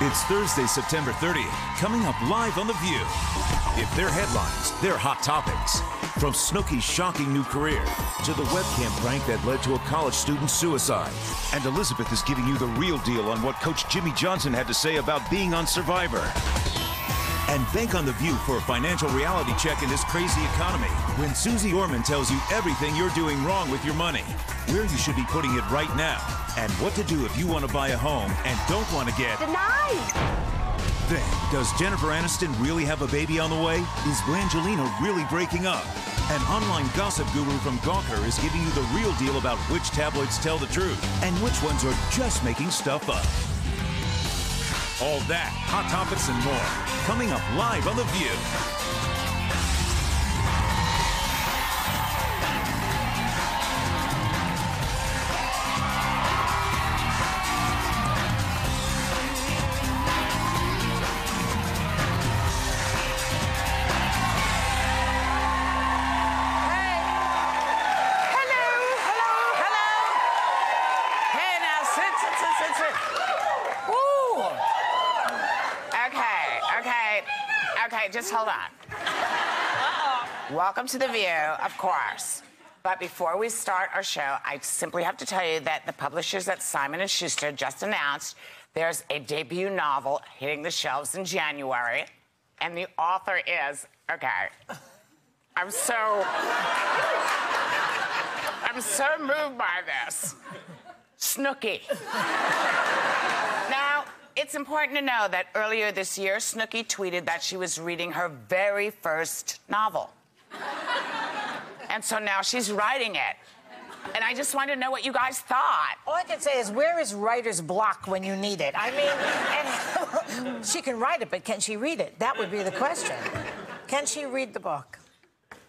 It's Thursday, September 30th, coming up live on The View. If they're headlines, they're hot topics. From Snooki's shocking new career to the webcam prank that led to a college student's suicide. And Elizabeth is giving you the real deal on what Coach Jimmy Johnson had to say about being on Survivor. And bank on The View for a financial reality check in this crazy economy when Susie Orman tells you everything you're doing wrong with your money, where you should be putting it right now, and what to do if you want to buy a home and don't want to get denied. Then, does Jennifer Aniston really have a baby on the way? Is Brangelina really breaking up? An online gossip guru from Gawker is giving you the real deal about which tabloids tell the truth and which ones are just making stuff up. All that, hot topics and more, coming up live on The View. Okay, just hold on. Welcome to The View, of course. But before we start our show, I simply have to tell you that the publishers at Simon & Schuster just announced there's a debut novel hitting the shelves in January, and the author is, I'm so moved by this. Snooki. Now, it's important to know that earlier this year, Snooki tweeted that she was reading her very first novel. And so now she's writing it. And I just wanted to know what you guys thought. All I can say is, where is writer's block when you need it? I mean, and she can write it, but can she read it? That would be the question. Can she read the book?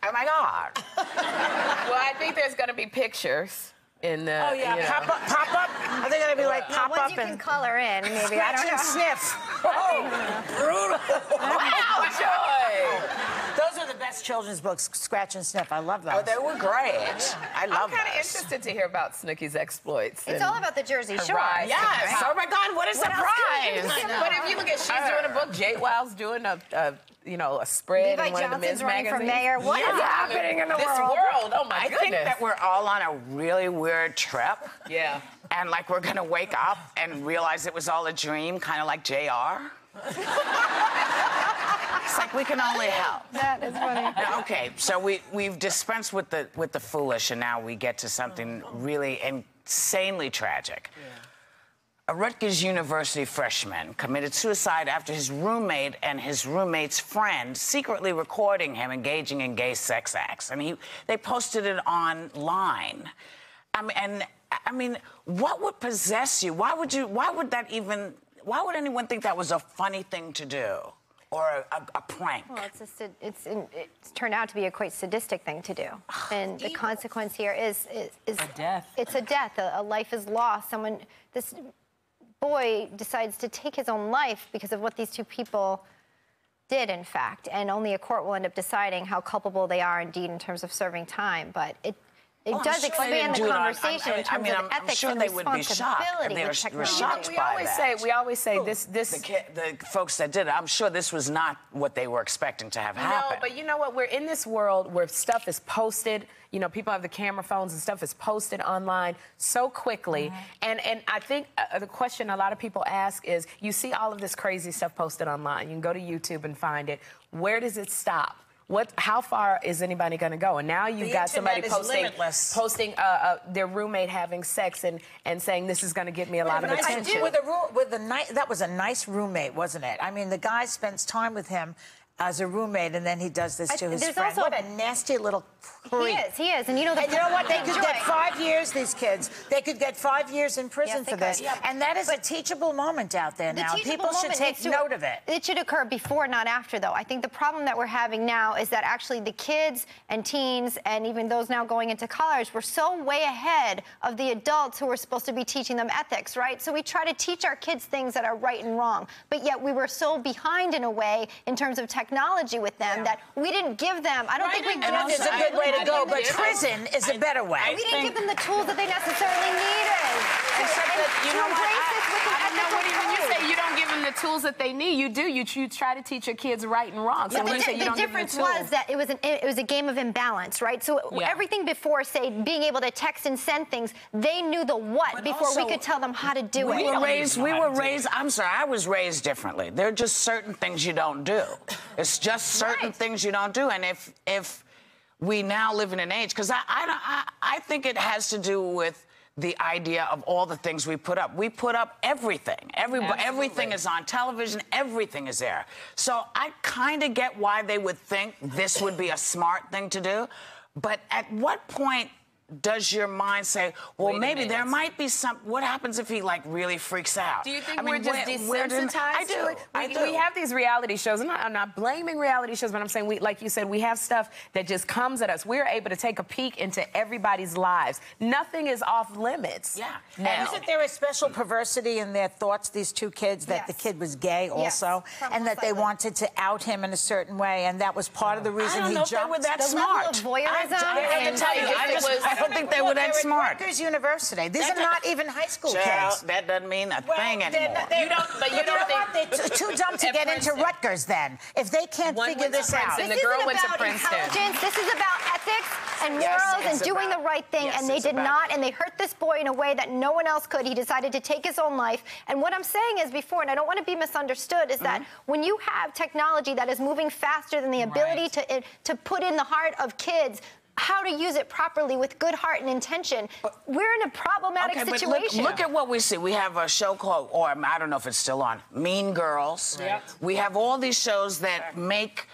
Oh, my God. Well, I think there's going to be pictures. In the, oh, yeah, pop up. Are they going to be like pop up you can color in, maybe. I don't know. Sniff. Oh, brutal. Wow, Joy. Those are the best children's books, Scratch and Sniff. I love those. Oh, they were great. I love I'm kind of interested to hear about Snooki's exploits. It's all about the Jersey Shore. Yes. Right? Oh, my God, what a surprise. But if you look at, she's doing a book, Jade Wild's doing a spread in one of the men's magazines. For mayor. What is happening in the world? This world, oh my goodness. I think that we're all on a really weird trip. Yeah. And like we're gonna wake up and realize it was all a dream, kind of like JR. It's like we can only help. That is funny. Okay, so we've dispensed with the foolish, and now we get to something really insanely tragic. Yeah. A Rutgers University freshman committed suicide after his roommate and his roommate's friend secretly recording him engaging in gay sex acts, and they posted it online. I mean, what would possess you? Why would anyone think that was a funny thing to do, or a prank? Well, it's turned out to be a quite sadistic thing to do, and the consequence here is a death. It's a death. A life is lost. This boy decides to take his own life because of what these two people did, in fact, and only a court will end up deciding how culpable they are indeed in terms of serving time. But it does expand the conversation in terms of ethics and responsibility with technology. We always say this. The folks that did it, I'm sure this was not what they were expecting to have happen. No, but you know what? We're in this world where stuff is posted. You know, people have the camera phones and stuff is posted online so quickly. Mm-hmm. And I think the question a lot of people ask is, you see all of this crazy stuff posted online. You can go to YouTube and find it. Where does it stop? How far is anybody going to go? And now you've got somebody posting their roommate having sex and saying this is going to get me a lot of attention. That was a nice roommate, wasn't it? I mean, the guy spends time with him as a roommate, and then he does this to his friend. What a nasty little creep. He is. And you know what? They could get 5 years, these kids. They could get 5 years in prison for this. Yeah. And that is a teachable moment out there now. People should take note of it. It should occur before, not after, though. I think the problem that we're having now is that actually the kids and teens and even those now going into college were so way ahead of the adults who were supposed to be teaching them ethics, right? So we try to teach our kids things that are right and wrong, but yet we were so behind in a way in terms of technology with them that we didn't give them. I don't think we gave them. Is a good way to go, but prison is a better way. We didn't give them the tools that they necessarily needed. Except that, you know what? When you say you don't give them the the tools that they need. You try to teach your kids right and wrong. So the difference was that it was a game of imbalance, right? So everything before, say, being able to text and send things, they knew the what before we could tell them how to do it. We were raised, I'm sorry, I was raised differently. There are just certain things you don't do. It's just certain things you don't do. And if we now live in an age, because I think it has to do with the idea of all the things we put up. We put up everything. Everything is on television. Everything is there. So I kind of get why they would think this would be a smart thing to do. But at what point does your mind say, well, maybe there might be some... What happens if he, like, really freaks out? Do you think we're just desensitized to it? I do. We have these reality shows, and I'm not blaming reality shows, but I'm saying, like you said, we have stuff that just comes at us. We're able to take a peek into everybody's lives. Nothing is off limits. Yeah. And isn't there a special perversity in their thoughts, these two kids, that the kid was gay also, and that they wanted to out him in a certain way, and that was part of the reason he jumped? I don't know if they were that smart. The level of voyeurism. I have to tell you, I don't think they were that smart. Rutgers University. These are not even high school kids. That doesn't mean a thing anymore. You know what? They're too dumb to get into Rutgers then, if they can't figure this out. And the girl went to Princeton. This is about ethics and morals and doing the right thing, and they did not, and they hurt this boy in a way that no one else could. He decided to take his own life. And what I'm saying is before, and I don't want to be misunderstood, is that when you have technology that is moving faster than the ability to put in the heart of kids how to use it properly with good heart and intention, we're in a problematic situation. Look at what we see. We have a show called, or I don't know if it's still on, Mean Girls. We have all these shows that make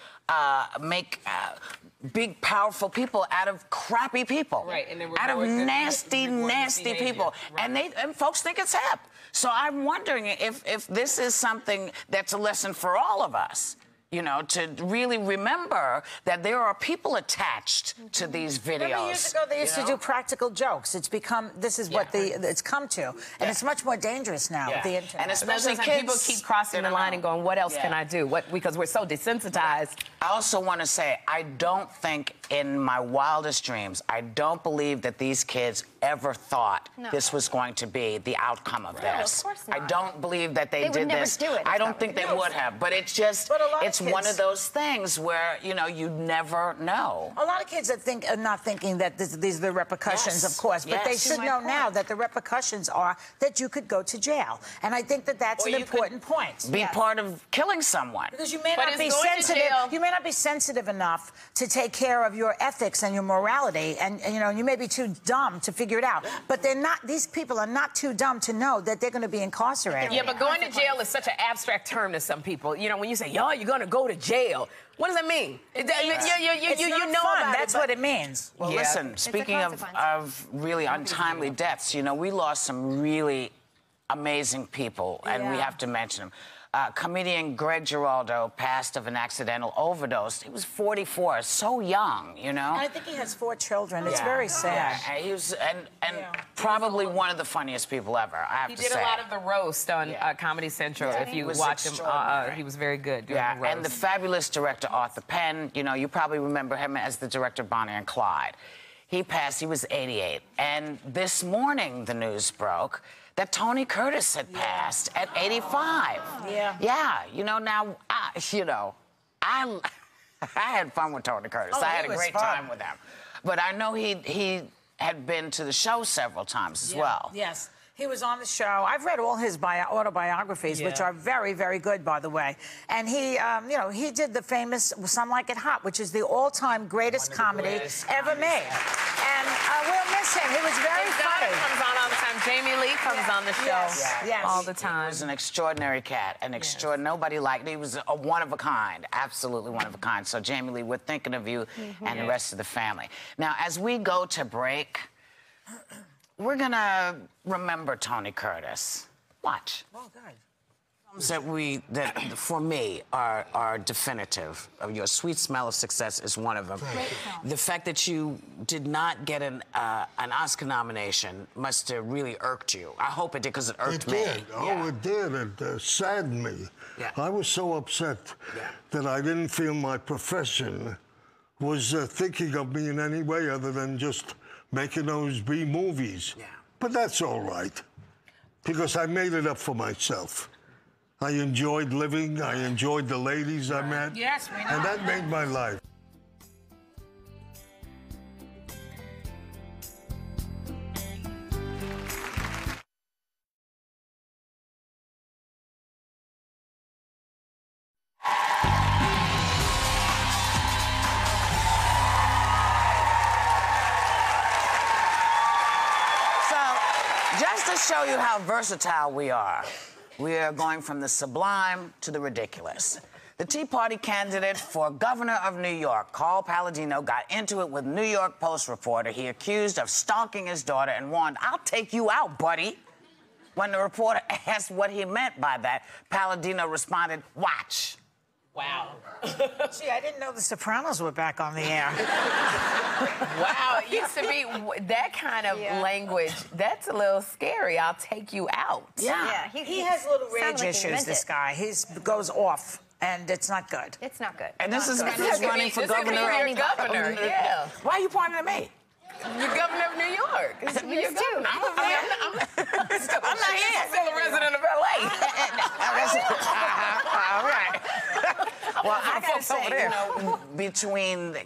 big, powerful people out of crappy people. Out of nasty, nasty people. And folks think it's hip. So I'm wondering if this is something that's a lesson for all of us. You know, to really remember that there are people attached to these videos. Remember years ago they used to do practical jokes. It's become, this is what it's come to. And it's much more dangerous now with the internet. And especially kids, people keep crossing the line and going, what else can I do? Because we're so desensitized. I also want to say, I don't think in my wildest dreams, I don't believe that these kids ever thought this was going to be the outcome of this. Of course not. I don't believe that they did this. Never do it. I don't think they would have. But it's just, it's one of those things where, you know, you never know. A lot of kids are not thinking that these are the repercussions, of course, but they should know now that the repercussions are that you could go to jail. And I think that that's an important point. Be part of killing someone. Because you may not be sensitive. You may not be sensitive enough to take care of your ethics and your morality, and you know, you may be too dumb to figure it out. But they're not. These people are not too dumb to know that they're going to be incarcerated. Yeah, but going to jail is such an abstract term to some people. You know, when you say, "Yo, you're going to go to jail," what does that mean? You know fun. That's what it means. Well, listen. Speaking of really untimely deaths, you know, we lost some really amazing people, and we have to mention them. Comedian Greg Giraldo passed of an accidental overdose. He was 44, so young, you know. And I think he has 4 children. It's very sad. Yeah. He was, and probably one of the funniest people ever, I have to say. He did a lot of the roast on Comedy Central. If you watch him, he was very good doing the roast. And the fabulous director Arthur Penn, you know, you probably remember him as the director of Bonnie and Clyde. He passed, he was 88. And this morning, the news broke that Tony Curtis had passed at 85. Yeah, you know, now, you know, I had fun with Tony Curtis. I had a great time with him. But I know he had been to the show several times as well. Yes. He was on the show. I've read all his autobiographies, which are very, very good, by the way. And he, you know, he did the famous Some Like It Hot, which is the all-time greatest comedy ever made. And we'll miss him. He was very funny. Comes on all the time. Jamie Lee comes on the show all the time. He was an extraordinary cat, nobody liked him. He was a one of a kind, absolutely one of a kind. So Jamie Lee, we're thinking of you and the rest of the family. Now, as we go to break, we're gonna remember Tony Curtis. Watch. Oh, God. That for me are definitive. Your Sweet Smell of Success is one of them. The fact that you did not get an Oscar nomination must have really irked you. I hope it did, because it irked me. It did. Oh, it did. It saddened me. I was so upset that I didn't feel my profession was thinking of me in any way other than just making those B movies. But that's all right, because I made it up for myself. I enjoyed living. I enjoyed the ladies I met. Yes, we know. And that made my life. Just to show you how versatile we are going from the sublime to the ridiculous. The Tea Party candidate for governor of New York, Carl Paladino, got into it with New York Post reporter he accused of stalking his daughter and warned, "I'll take you out, buddy." When the reporter asked what he meant by that, Paladino responded, "Watch." Wow. Gee, I didn't know The Sopranos were back on the air. Wow, it used to be that kind of language. That's a little scary. I'll take you out. Yeah. He has little rage issues, this guy. He goes off, and it's not good. It's not good. And this is when he's running for governor. Yeah. Why are you pointing at me? You're governor of New York. You too. I'm not here. Still a resident of LA. All right. Well, I gotta say, between,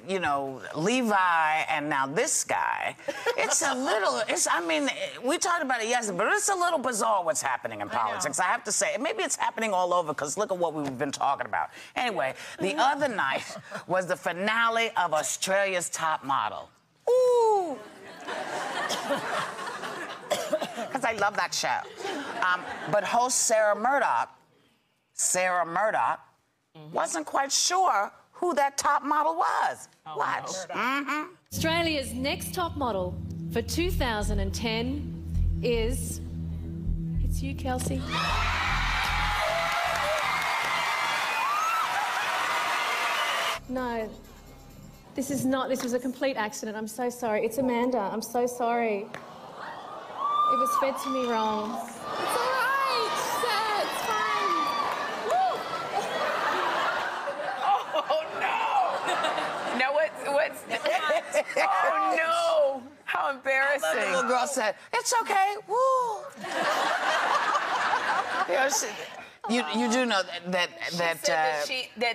Levi and now this guy, I mean, we talked about it yesterday, but it's a little bizarre what's happening in politics. I have to say, maybe it's happening all over, because look at what we've been talking about. Anyway, the other night was the finale of Australia's Top Model. Ooh. Because I love that show. But host Sarah Murdoch, wasn't quite sure who that top model was. Watch. No. Australia's next top model for 2010 is... It's you, Kelsey. No. This is not. This was a complete accident. I'm so sorry. It's Amanda. I'm so sorry. It was fed to me wrong. It's all right, sir. It's fine. Woo. Oh, no. Now, what's... Oh, no. How embarrassing. The little girl said, "It's okay. Woo." You do know that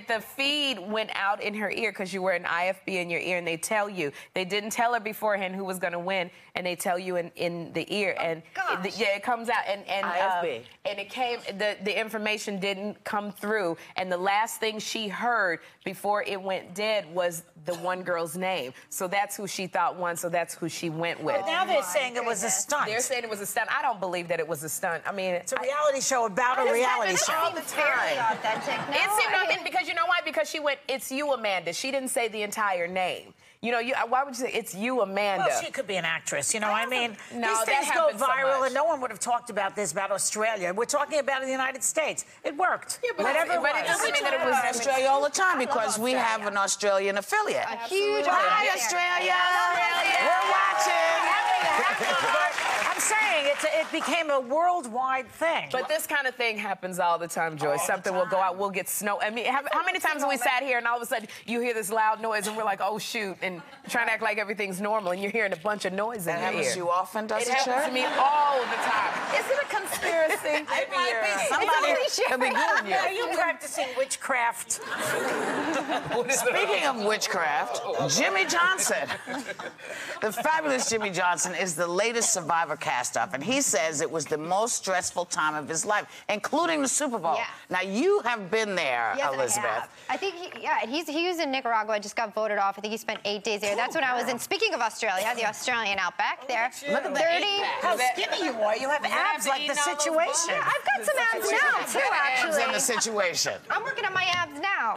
the feed went out in her ear because you wear an IFB in your ear, and they tell you. They didn't tell her beforehand who was going to win, and they tell you in the ear, and it comes out, and IFB. And it came. The information didn't come through, and the last thing she heard before it went dead was the one girl's name. So that's who she thought won. So that's who she went with. But now they're saying it was a stunt. They're saying it was a stunt. I don't believe that it was a stunt. I mean, it's a reality show about a reality show. All the time. Authentic. No, it seemed authentic because you know why? Because she went, "It's you, Amanda." She didn't say the entire name. Why would you say it's you, Amanda? Well, she could be an actress. I mean, no, these things go viral, so and no one would have talked about this about Australia. We're talking about the United States. It worked. Yeah, but it doesn't mean that it was Australia all the time because we have an Australian affiliate. A huge Hi, Australia. We're watching. I'm saying it became a worldwide thing. But this kind of thing happens all the time, Joyce. Something will go out, we'll get snow. I mean, how many times have we sat here and all of a sudden you hear this loud noise and we're like, "Oh, shoot," and trying to act like everything's normal, and you're hearing a bunch of noise in your ear. That happens to you often, does it? It happens to me all the time. Is it a conspiracy? It might be. Somebody could be doing you. Are you practicing witchcraft? Speaking of witchcraft, Jimmy Johnson. The fabulous Jimmy Johnson is the latest Survivor cast-off, and he says it was the most stressful time of his life, including the Super Bowl. Yeah. Now, you have been there, yes, Elizabeth. I think, he was in Nicaragua, just got voted off. I think he spent 8 days there. That's when I was in, speaking of Australia, the Australian outback there. Look at 30. How skinny you are. You have abs like the situation. Yeah, I've got some abs now, too, actually. In the situation. I'm working on my abs now.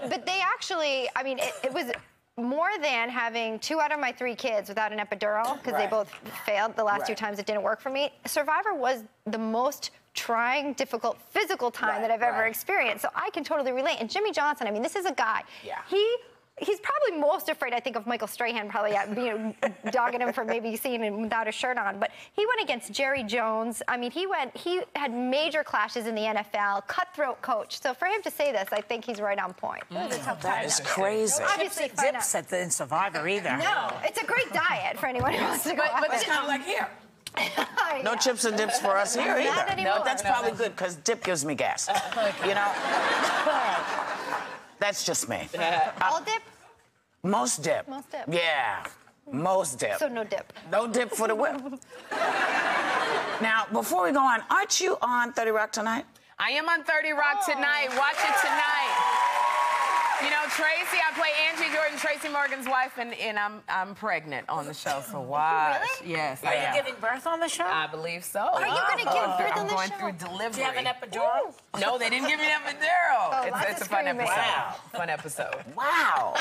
But they actually, I mean, it was more than having 2 out of my 3 kids without an epidural, because they both failed the last 2 times it didn't work for me. Survivor was the most trying, difficult, physical time that I've ever experienced. So I can totally relate. And Jimmy Johnson, I mean, this is a guy. Yeah. He's probably most afraid, I think, of Michael Strahan, probably dogging him for maybe seeing him without a shirt on. But he went against Jerry Jones. I mean, he had major clashes in the NFL, cutthroat coach. So for him to say this, I think he's right on point. It was a tough time. That is crazy. Obviously, dips in Survivor either. No, it's a great diet for anyone who wants to go. But it's kind of like here. No chips and dips for us here Not either. anymore. No, that's probably good, because dip gives me gas. You know? That's just me. All dip? Most dip. Most dip. Yeah, most dip. So no dip. No dip for the whip. Now, before we go on, aren't you on 30 Rock tonight? I am on 30 Rock tonight. Watch it tonight. You know, Tracy, I play Angie Jordan, Tracy Morgan's wife, and I'm pregnant on the show, so watch. Really? Yes, Are you giving birth on the show? I believe so. Are you going to give birth on the show? I'm going through delivery. Do you have an epidural? No, they didn't give me an epidural. It's a fun screaming. episode. Wow. Fun episode. Wow.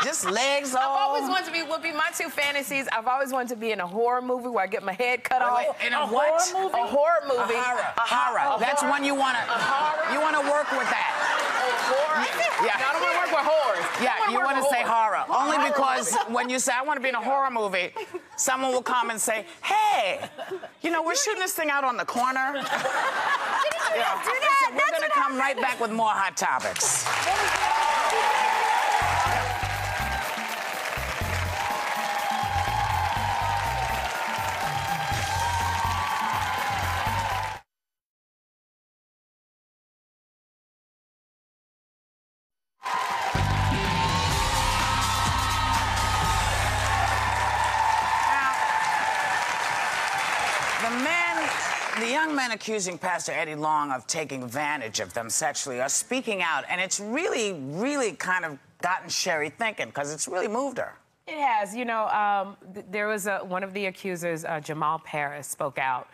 Just legs all... I've always wanted to be, Whoopi, my two fantasies, I've always wanted to be in a horror movie where I get my head cut off. In a what? Horror movie? A horror movie. A horror. That's when you want to... You want to work with that. Horror? Yeah. No, I don't want to work with horrors. Yeah, you want to say horror. Only because when you say, I want to be in a horror movie, someone will come and say, hey, you know, we're shooting this thing out on the corner. Do that. We're going to come right back with more Hot Topics. The young men accusing Pastor Eddie Long of taking advantage of them sexually are speaking out, and it's really, really kind of gotten Sherry thinking, because it's really moved her. It has. You know, there was one of the accusers, Jamal Paris, spoke out.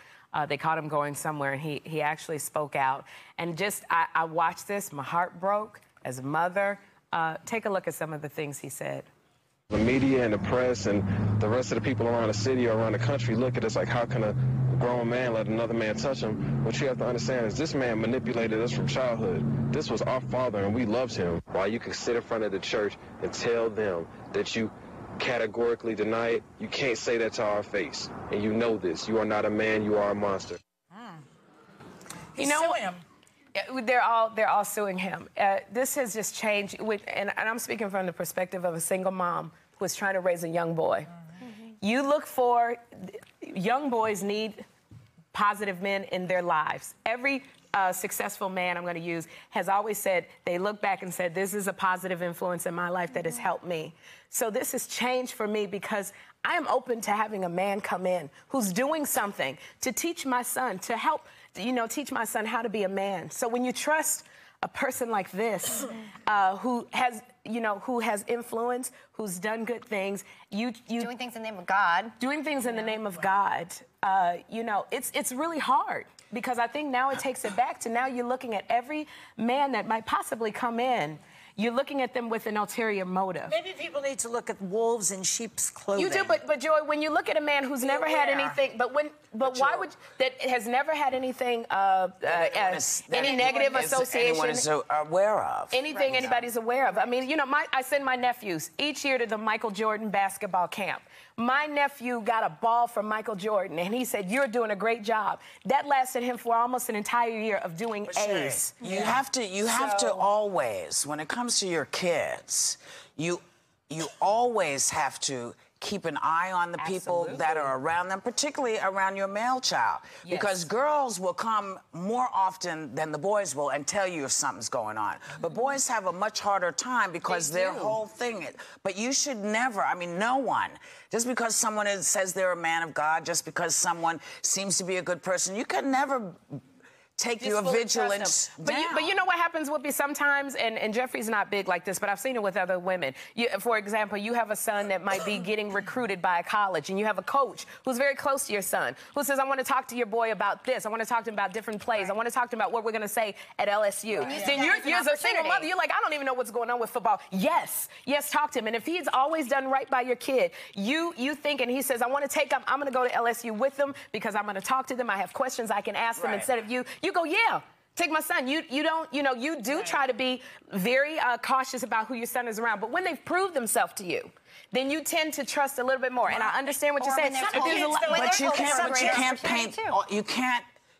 They caught him going somewhere, and he actually spoke out. And just, I watched this, my heart broke as a mother. Take a look at some of the things he said. The media and the press and the rest of the people around the city or around the country look at us like, how can a grown man let another man touch him? What you have to understand is this man manipulated us from childhood. This was our father, and we loved him. While you can sit in front of the church and tell them that you categorically deny it, you can't say that to our face. And you know this. You are not a man. You are a monster. He's suing him. They're all suing him. This has just changed, and I'm speaking from the perspective of a single mom who is trying to raise a young boy. You look for, young boys need positive men in their lives. Every successful man I'm going to use has always said, they look back and said, this is a positive influence in my life that has helped me. So this has changed for me because I am open to having a man come in who's doing something to teach my son, to help, you know, teach my son how to be a man. So when you trust a person like this, who has, you know, who has influence, who's done good things, you doing things in the name of God. Doing things in the name of God. You know, it's really hard because I think now it takes it back to now you're looking at every man that might possibly come in. You're looking at them with an ulterior motive. Maybe people need to look at wolves in sheep's clothing. You do, but Joy, when you look at a man who's never had anything, but why would that has never had anything, any negative association? Anyone is aware of. Anything anybody's aware of. I mean, you know, I send my nephews each year to the Michael Jordan basketball camp. My nephew got a ball from Michael Jordan, and he said, "You're doing a great job." That lasted him for almost an entire year of doing A's. You have to always, when it comes to your kids, you always have to keep an eye on the people that are around them, particularly around your male child. Yes. Because girls will come more often than the boys will and tell you if something's going on. But boys have a much harder time because their whole thing. But you should never, I mean, no one, just because someone says they're a man of God, just because someone seems to be a good person, you can never take your vigilance down. But you know what happens, Whoopi, sometimes, and Jeffrey's not big like this, but I've seen it with other women. For example, you have a son that might be getting recruited by a college, and you have a coach who's very close to your son, who says, I want to talk to your boy about this. I want to talk to him about different plays. I want to talk to him about what we're going to say at LSU. Then you're as a single mother, you're like, I don't even know what's going on with football. Yes, talk to him. And if he's always done right by your kid, you think, and he says, I want to take him, I'm going to go to LSU with them because I'm going to talk to them. I have questions I can ask them instead of you go, yeah, take my son. You don't, you know, you do try to be very cautious about who your son is around. But when they've proved themselves to you, then you tend to trust a little bit more. And I understand what you're saying. But you can't paint.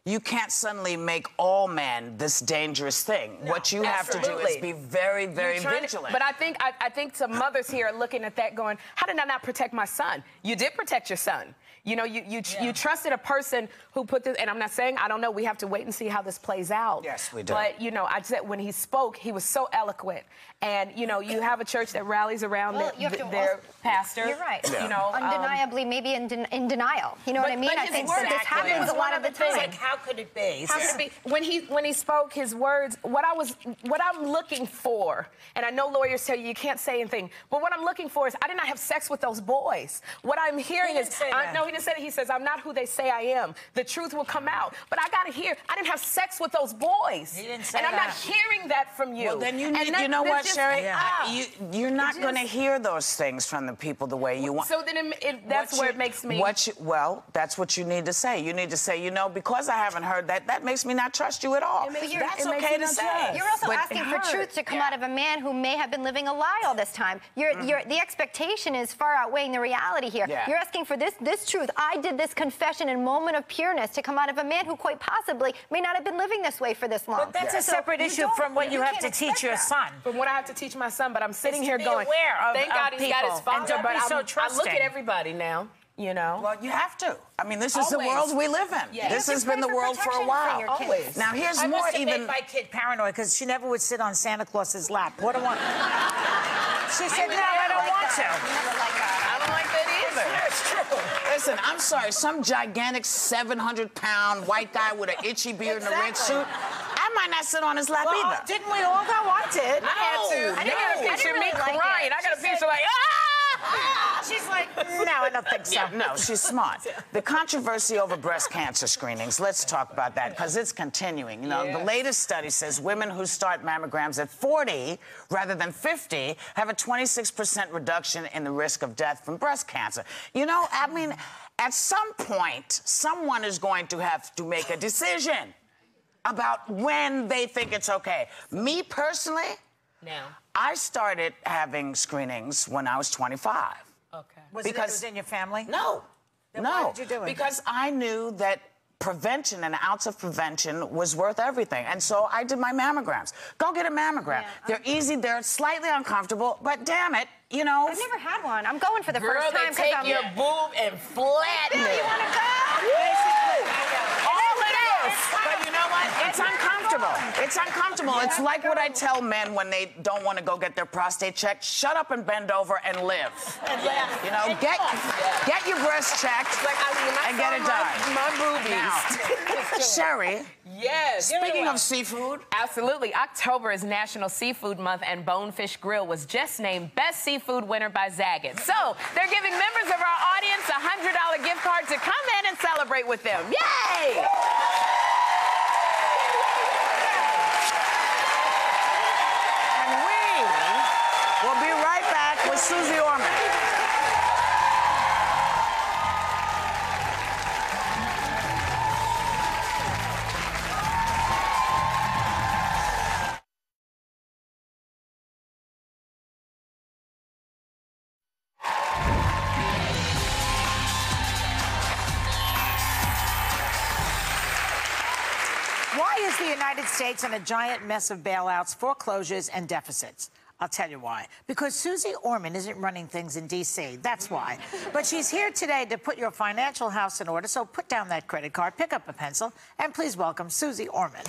you can't suddenly make all men this dangerous thing. No, what you have to do is be very, very vigilant. But I think some mothers here are looking at that going, how did I not protect my son? You did protect your son. You know, you trusted a person who put this, and I'm not saying, I don't know, we have to wait and see how this plays out. Yes, we do. But, you know, I said when he spoke, he was so eloquent. And, you know, you have a church that rallies around their pastor. You're right. Yeah. You know, undeniably, maybe in denial. You know what I mean? I think that this happens a lot of the time. Like, how could it be? How could it be? When he spoke his words, what I'm looking for, and I know lawyers tell you can't say anything, but what I'm looking for is I did not have sex with those boys. What I'm hearing is, no, he didn't say that. He says, I'm not who they say I am. The truth will come out. But I got to hear, I didn't have sex with those boys. He didn't say and I'm not hearing that from you. Well, then you need, you know what, Sherry? You're not going to hear those things from the people the way you want. So then that's where it makes me... Well, that's what you need to say. You need to say, you know, because I haven't heard that, that makes me not trust you at all. That's okay to say. You're also asking for truth to come out of a man who may have been living a lie all this time. The expectation is far outweighing the reality here. Yeah. You're asking for this truth. I did this confession and moment of pureness to come out of a man who quite possibly may not have been living this way for this long. But that's a separate issue from what you have to teach your son. From what I have to teach my son, but I'm sitting here going, thank God he's got his father, but I look at everybody now. You know? Well, you have to. I mean, this is the world we live in. Yeah. This has been the world for a while. Always. Now, here's I more must have even... made my kid paranoid because she never would sit on Santa Claus's lap. What do I want? She said, no, I don't want to. I don't like that either. It's true. Listen, I'm sorry. Some gigantic 700-pound white guy with an itchy beard and a red suit, I might not sit on his lap either. Didn't we all go? I did. I had to. I didn't get a picture of me crying. I got a picture like, She's like, no, I don't think so. Yeah, no, she's smart. The controversy over breast cancer screenings, let's talk about that, because it's continuing. You know, the latest study says women who start mammograms at 40 rather than 50 have a 26% reduction in the risk of death from breast cancer. You know, I mean, at some point, someone is going to have to make a decision about when they think it's okay. Me personally, I started having screenings when I was 25. Okay. Was it in your family? No. Then why did you do it? Because I knew that prevention, an ounce of prevention, was worth everything. And so I did my mammograms. Go get a mammogram. They're easy, they're slightly uncomfortable, but damn it, you know. I've never had one. I'm going for the girl, first time. They take your boob and flatten it. You want to go? All it is. But you know what? It's uncomfortable. It's uncomfortable. It's like what I tell men when they don't want to go get their prostate checked. Shut up and bend over and live. You know, get your breast checked and get it done. My boobies. Now, Sherry. Yes. Speaking of seafood. Absolutely. October is National Seafood Month, and Bonefish Grill was just named Best Seafood Winner by Zagat. So they're giving members of our audience a $100 gift card to come in and celebrate with them. Yay! And we will be right back with Susie Orman. Why is the United States in a giant mess of bailouts, foreclosures, and deficits? I'll tell you why. Because Susie Orman isn't running things in D.C. That's why. But she's here today to put your financial house in order, so put down that credit card, pick up a pencil, and please welcome Susie Orman.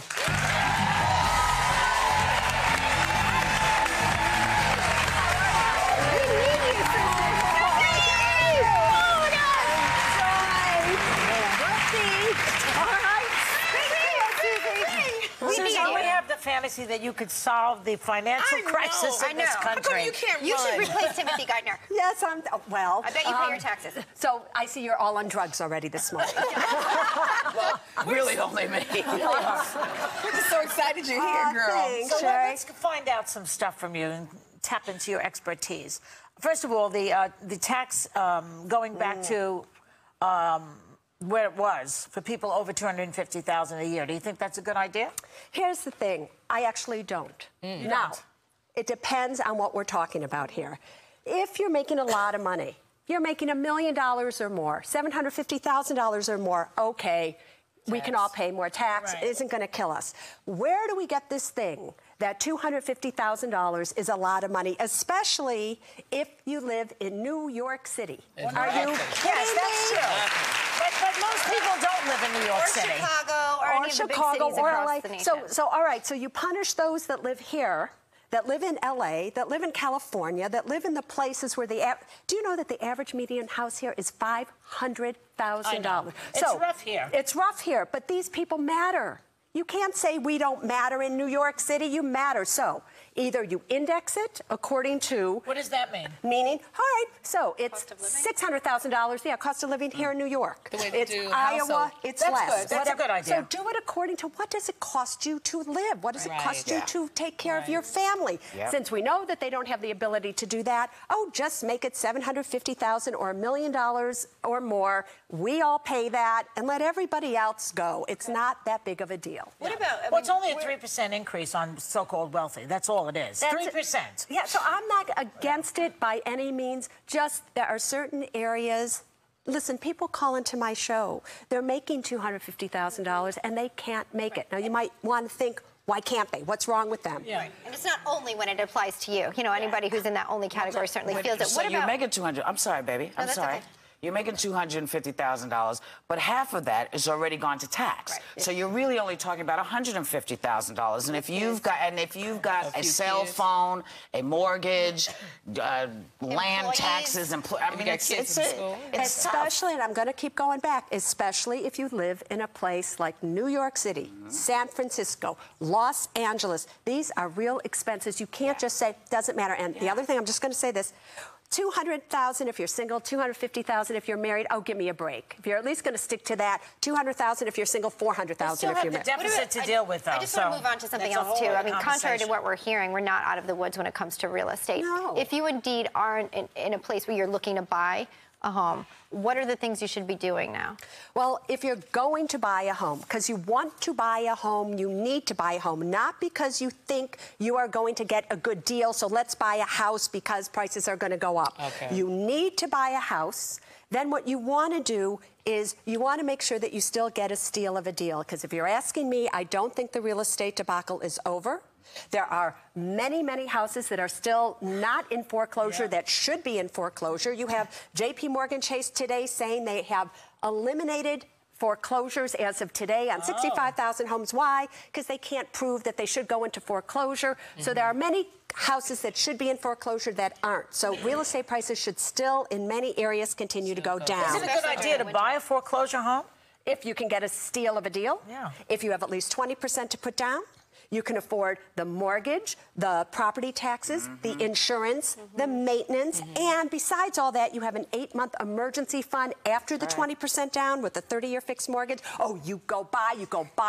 We have the fantasy that you could solve the financial crisis in this country. How come you can't You should replace Timothy Geithner. Yes, well... I bet you pay your taxes. So I see you're all on drugs already this morning. Well, really only me. We're just so excited you're here, girl. Thanks, so let's find out some stuff from you and tap into your expertise. First of all, the tax going back to... where it was for people over $250,000 a year. Do you think that's a good idea? Here's the thing. I actually don't. Now, it depends on what we're talking about here. If you're making a lot of money, you're making $1 million or more, $750,000 or more, okay, we can all pay more tax. It isn't going to kill us. Where do we get this thing that $250,000 is a lot of money, especially if you live in New York City? Are you kidding Yes, that's me? true. But most people don't live in New York City. Chicago, or any of the big cities across the nation. So all right, so you punish those that live here, that live in LA, that live in California, that live in the places where the do you know that the average median house here is $500,000? It's rough here. It's rough here, but these people matter. You can't say we don't matter in New York City. You matter. So either you index it according to... What does that mean? Meaning, all right, so it's $600,000, yeah, cost of living here in New York. The way it's Iowa, it's That's less. good. That's a good idea. So do it according to what does it cost you to live? What does it cost you to take care of your family? Since we know that they don't have the ability to do that, just make it $750,000 or $1 million or more. We all pay that and let everybody else go. It's not that big of a deal. What about... Well, it's only a 3% increase on so-called wealthy. That's all it is. 3%. Yeah, so I'm not against it by any means. Just there are certain areas... Listen, people call into my show. They're making $250,000 and they can't make it. Now, you might want to think, why can't they? What's wrong with them? And it's not only when it applies to you. You know, anybody who's in that only category certainly feels it. So you're making 200. I'm sorry, baby. I'm sorry. Okay. You're making $250,000, but half of that is already gone to tax. So you're really only talking about $150,000. And if you've got a cell phone, a mortgage, land taxes, I mean, it's especially, and I'm going to keep going back, especially if you live in a place like New York City, San Francisco, Los Angeles. These are real expenses. You can't just say, doesn't matter. And the other thing, I'm just going to say this. $200,000 if you're single, $250,000 if you're married. Oh, give me a break. If you're at least going to stick to that, $200,000 if you're single, $400,000 if you're married. The deficit to deal with, though. I just want to move on to something else too. I mean, contrary to what we're hearing, we're not out of the woods when it comes to real estate. No. If you indeed aren't in a place where you're looking to buy a home, what are the things you should be doing now? Well, if you're going to buy a home, because you want to buy a home, you need to buy a home, not because you think you are going to get a good deal, so let's buy a house because prices are going to go up. You need to buy a house. Then what you want to do is you want to make sure that you still get a steal of a deal, because if you're asking me, I don't think the real estate debacle is over. There are many, many houses that are still not in foreclosure that should be in foreclosure. You have J.P. Morgan Chase today saying they have eliminated foreclosures as of today on 65,000 homes. Why? Because they can't prove that they should go into foreclosure. So there are many houses that should be in foreclosure that aren't. So real estate prices should still, in many areas, continue to go down. Is it a good idea to buy a foreclosure home? If you can get a steal of a deal, if you have at least 20% to put down, you can afford the mortgage, the property taxes, the insurance, the maintenance, and besides all that, you have an 8-month emergency fund after the 20% down with a 30-year fixed mortgage. Oh, you go buy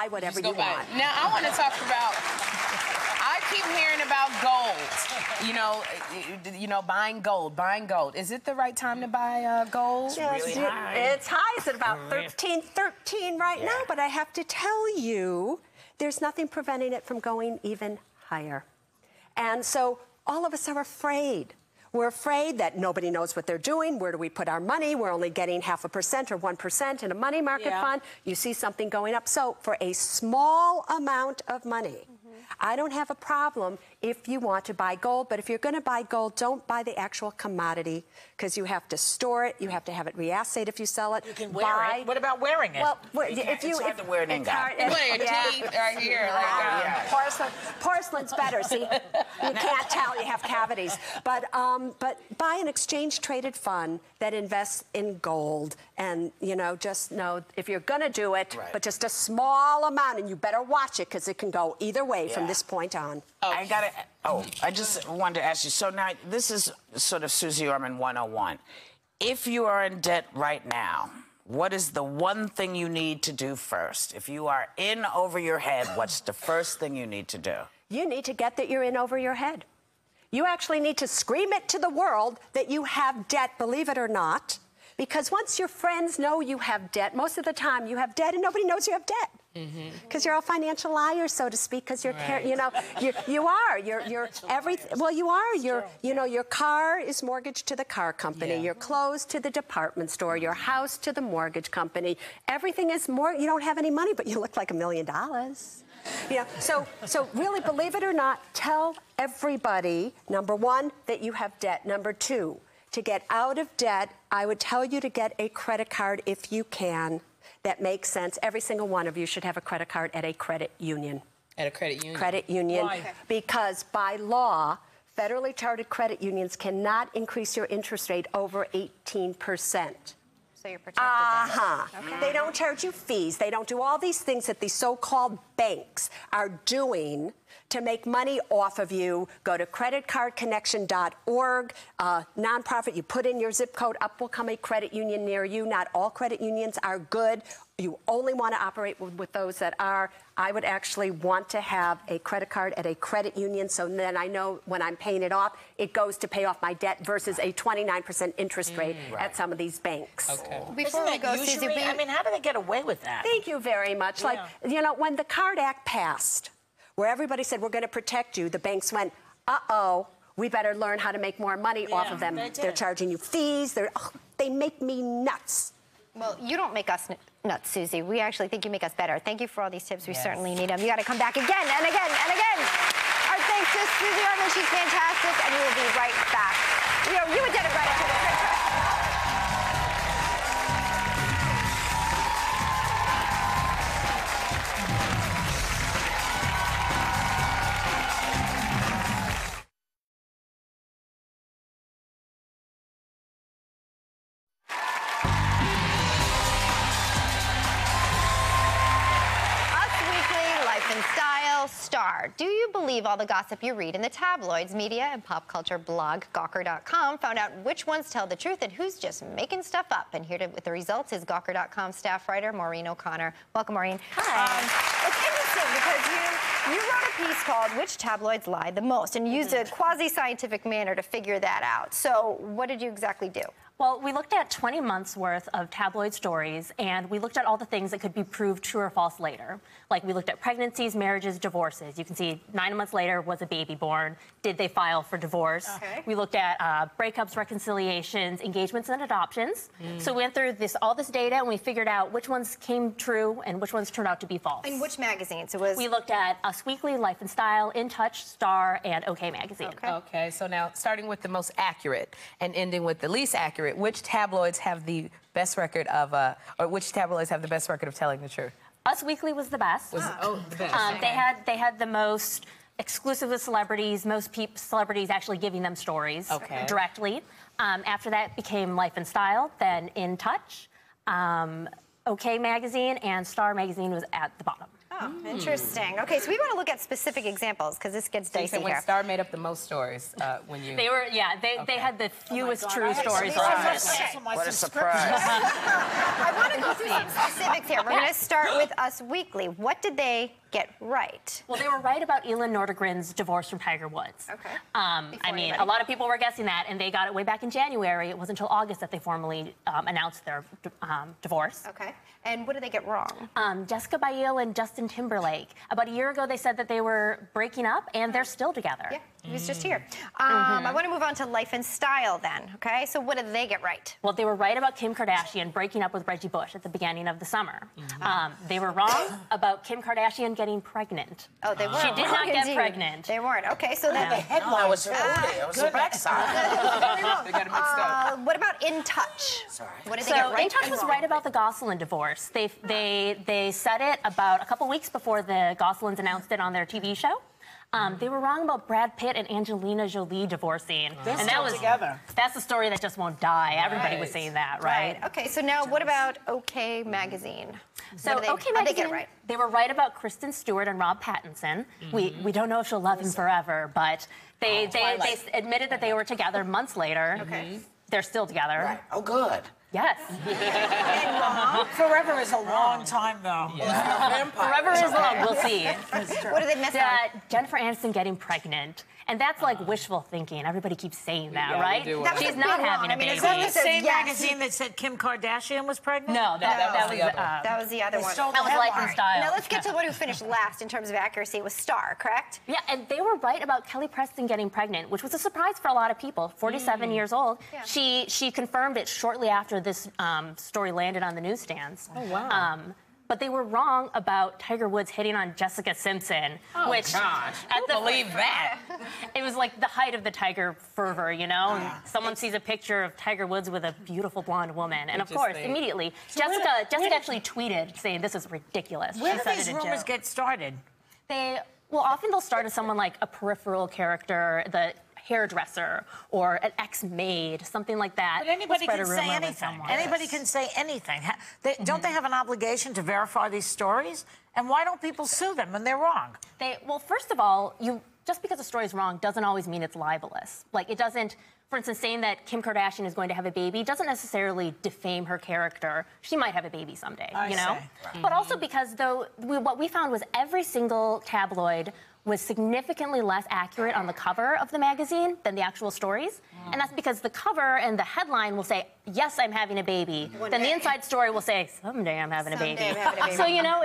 whatever you want. Now, I want to talk about... I keep hearing about gold. You know, buying gold. Is it the right time to buy gold? Yes, really high. It's high. It's at about 13 right now, but I have to tell you, there's nothing preventing it from going even higher. And so all of us are afraid. We're afraid that nobody knows what they're doing. Where do we put our money? We're only getting 0.5% or 1% in a money market fund. You see something going up. So for a small amount of money, I don't have a problem if you want to buy gold, but if you're going to buy gold, don't buy the actual commodity because you have to store it. You have to have it reassayed if you sell it. You can wear it. What about wearing it? Well, It's hard to wear it in, guys. Wear your teeth right here. Porcelain's better. See, you can't tell you have cavities. But buy an exchange-traded fund that invests in gold, and just know if you're going to do it, but just a small amount, and you better watch it because it can go either way from this point on. I just wanted to ask you, so now this is sort of Susie Orman 101. If you are in debt right now, what is the one thing you need to do first? If you are in over your head, what's the first thing you need to do? You need to get that you're in over your head. You actually need to scream it to the world that you have debt, believe it or not, because once your friends know you have debt, most of the time you have debt and nobody knows you have debt. Because you're all financial liars, so to speak, because you're, you know, you are. You're everything. Well, you are. You know, your car is mortgaged to the car company. Your clothes to the department store. Your house to the mortgage company. Everything is more. You don't have any money, but you look like $1 million. You know, so really, believe it or not, tell everybody, number one, that you have debt. Number two, to get out of debt, I would tell you to get a credit card if you can. That makes sense. Every single one of you should have a credit card at a credit union. At a credit union? Credit union. Why? Because by law, federally chartered credit unions cannot increase your interest rate over 18%. So you're protected then. Okay. They don't charge you fees. They don't do all these things that these so-called banks are doing to make money off of you. Go to creditcardconnection.org, nonprofit. You put in your zip code, up will come a credit union near you. Not all credit unions are good. You only want to operate with those that are. I would actually want to have a credit card at a credit union, so then I know when I'm paying it off, it goes to pay off my debt versus a 29% interest rate at some of these banks. Okay. Before we go, Susie, I mean, how do they get away with that? Thank you very much. Like, you know, when the Card Act passed, where everybody said, we're going to protect you, the banks went, uh-oh, we better learn how to make more money off of them. They're charging you fees. They make me nuts. Well, you don't make us nuts, Susie. We actually think you make us better. Thank you for all these tips. We certainly need them. You got to come back again and again and again. Our thanks to Susie Orman. She's fantastic, and we will be right back. You know, you would get it right after this. Star. Do you believe all the gossip you read in the tabloids, media, and pop culture blog Gawker.com found out which ones tell the truth and who's just making stuff up? And here with the results is Gawker.com staff writer Maureen OConnor. Welcome, Maureen. Hi. It's interesting because you wrote a piece called "Which Tabloids Lie the Most" and used a quasi-scientific manner to figure that out. So what did you exactly do? Well, we looked at 20 months worth of tabloid stories, and we looked at all the things that could be proved true or false later. Like, we looked at pregnancies, marriages, divorces. You can see 9 months later, was a baby born? Did they file for divorce? Okay. We looked at breakups, reconciliations, engagements, and adoptions. So we went through all this data, and we figured out which ones came true and which ones turned out to be false. And which magazines? We looked at Us Weekly, Life and Style, In Touch, Star, and OK Magazine. Okay, so now starting with the most accurate and ending with the least accurate, which tabloids have the best record of, or which tabloids have the best record of telling the truth? Us Weekly was the best. The best. They had the most exclusive with celebrities, most celebrities actually giving them stories directly. After that became Life and Style, then In Touch, OK Magazine, and Star Magazine was at the bottom. Oh, interesting. Okay, so we want to look at specific examples because this gets dicey when here. Star made up the most stories when you... They were, they had the fewest true stories. What a surprise. I want to go through some specifics here. We're going to start with Us Weekly. What did they get right? Well, they were right about Elin Nordegren's divorce from Tiger Woods. Okay. I mean, a lot of people were guessing that, and they got it way back in January. It wasn't until August that they formally announced their divorce. Okay. And what did they get wrong? Jessica Biel and Justin Timberlake. About a year ago, they said that they were breaking up, and they're still together. Yeah, he was just here. I want to move on to Life and Style then, okay? So what did they get right? Well, they were right about Kim Kardashian breaking up with Reggie Bush at the beginning of the summer. They were wrong about Kim Kardashian getting pregnant. Oh, they weren't. She did not get pregnant. They weren't. Okay, so then the headline was it was the backside. They got it mixed up. What about In Touch? Sorry. What did they get right? In Touch was right about the Gosselin divorce. They said it about a couple weeks before the Gosselins announced it on their TV show. They were wrong about Brad Pitt and Angelina Jolie divorcing. They're still together. That's the story that just won't die. Everybody was saying that, right? Okay, so now what about OK Magazine? So OK Magazine, they get it right? They were right about Kristen Stewart and Rob Pattinson. We don't know if she'll love him forever, but they admitted that they were together months later. Okay. They're still together. Right. Oh, good. Yes. Forever is a long time, though. Yeah. Forever is long. We'll see. What did they miss on? Jennifer Aniston getting pregnant. And that's like wishful thinking. Everybody keeps saying that, right? She's not having a baby. Is that the same magazine that said Kim Kardashian was pregnant? No, that was the other one. That was Life and Style. Now let's get to the one who finished last in terms of accuracy. It was Star, correct? Yeah, and they were right about Kelly Preston getting pregnant, which was a surprise for a lot of people. 47 years old. Yeah. She confirmed it shortly after this story landed on the newsstands. Oh, wow. But they were wrong about Tiger Woods hitting on Jessica Simpson. Oh, which, gosh. I don't believe that. It was like the height of the Tiger fervor, you know? And someone sees a picture of Tiger Woods with a beautiful blonde woman. And, of course, immediately, Jessica actually tweeted saying, this is ridiculous. Where do these rumors get started? Well, often they'll start as someone like a peripheral character, the hairdresser, or an ex-maid, something like that. But anybody can say anything. Anybody can say anything. Don't they have an obligation to verify these stories? And why don't people sue them when they're wrong? Well, first of all, just because a story is wrong doesn't always mean it's libelous. Like, it doesn't, for instance, saying that Kim Kardashian is going to have a baby doesn't necessarily defame her character. She might have a baby someday, you know? Right. But also because, what we found was every single tabloid was significantly less accurate on the cover of the magazine than the actual stories. And that's because the cover and the headline will say, yes, I'm having a baby. Then the inside story will say, someday I'm having a baby. So, you know,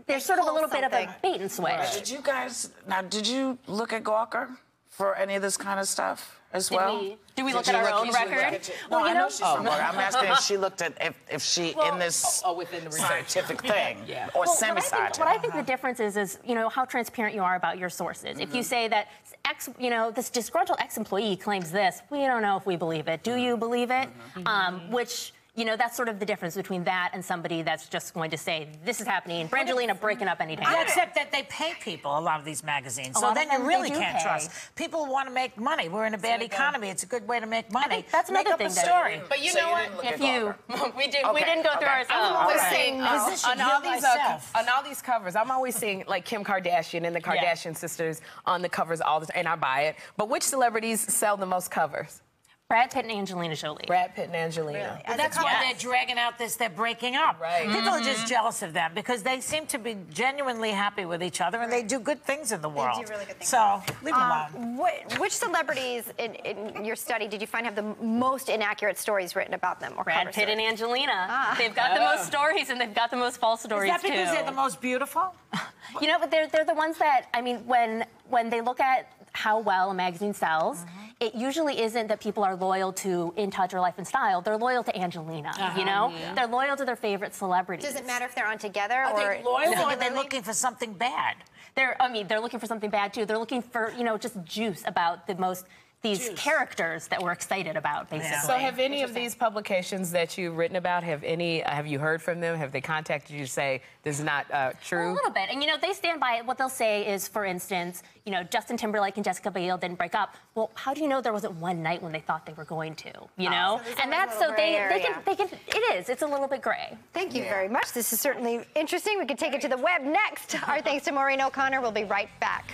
there's sort of a little bit of a bait and switch. Right. Did you look at Gawker for any of this kind of stuff as well? Did we look at our own record? Well, I know she's from Gawker. I'm asking if she looked at, if she in this within the scientific thing, or semi-scientific. What I think the difference is, you know, how transparent you are about your sources. If you say that this disgruntled ex-employee claims this, we don't know if we believe it. Do you believe it? Which, you know, that's sort of the difference between that and somebody that's just going to say, this is happening, Brangelina breaking up any day. Except that they pay people, a lot of these magazines. So then you really can't trust. People want to make money. We're in a bad economy. It's a good way to make money. That's another thing. Story. But you know what? We didn't go through ourselves. I'm always saying on all these covers, I'm always seeing like Kim Kardashian and the Kardashian sisters on the covers all the time, and I buy it. But which celebrities sell the most covers? Brad Pitt and Angelina Jolie. Brad Pitt and Angelina. Really? Well, that's why they're dragging out they're breaking up. Right. People are just jealous of them because they seem to be genuinely happy with each other and they do good things in the world. They do really good things. So, leave them alone. Which celebrities in your study did you find have the most inaccurate stories written about them? Or Brad Pitt and Angelina. They've got the most stories and they've got the most false stories, Is that because they're the most beautiful? You know, but they're the ones that, I mean, when they look at how well a magazine sells, it usually isn't that people are loyal to In Touch or Life and Style. They're loyal to Angelina, you know? Yeah. They're loyal to their favorite celebrities. Does it matter if they're on together? Are they loyal or are they looking for something bad? They're looking for something bad, too. They're looking for, you know, just juice about these characters that we're excited about, basically. So have any of these publications that you've written about, have you heard from them? Have they contacted you to say this is not true? A little bit. And, you know, they stand by it. What they'll say is, for instance, you know, Justin Timberlake and Jessica Biel didn't break up. Well, how do you know there wasn't one night when they thought they were going to, you know? So and that's so it's a little bit gray. Thank you very much. This is certainly interesting. We can take it to the web next. Our thanks to Maureen OConnor. We'll be right back.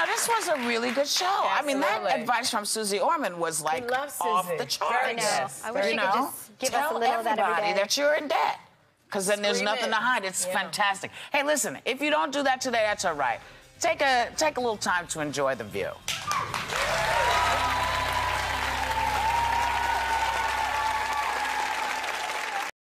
This was a really good show. I mean, that advice from Susie Orman was like off the charts. I know. I wish you could just give us a little of that every day. That you're in debt, because then there's nothing to hide. It's fantastic. Hey, listen, if you don't do that today, that's all right. Take a little time to enjoy The View.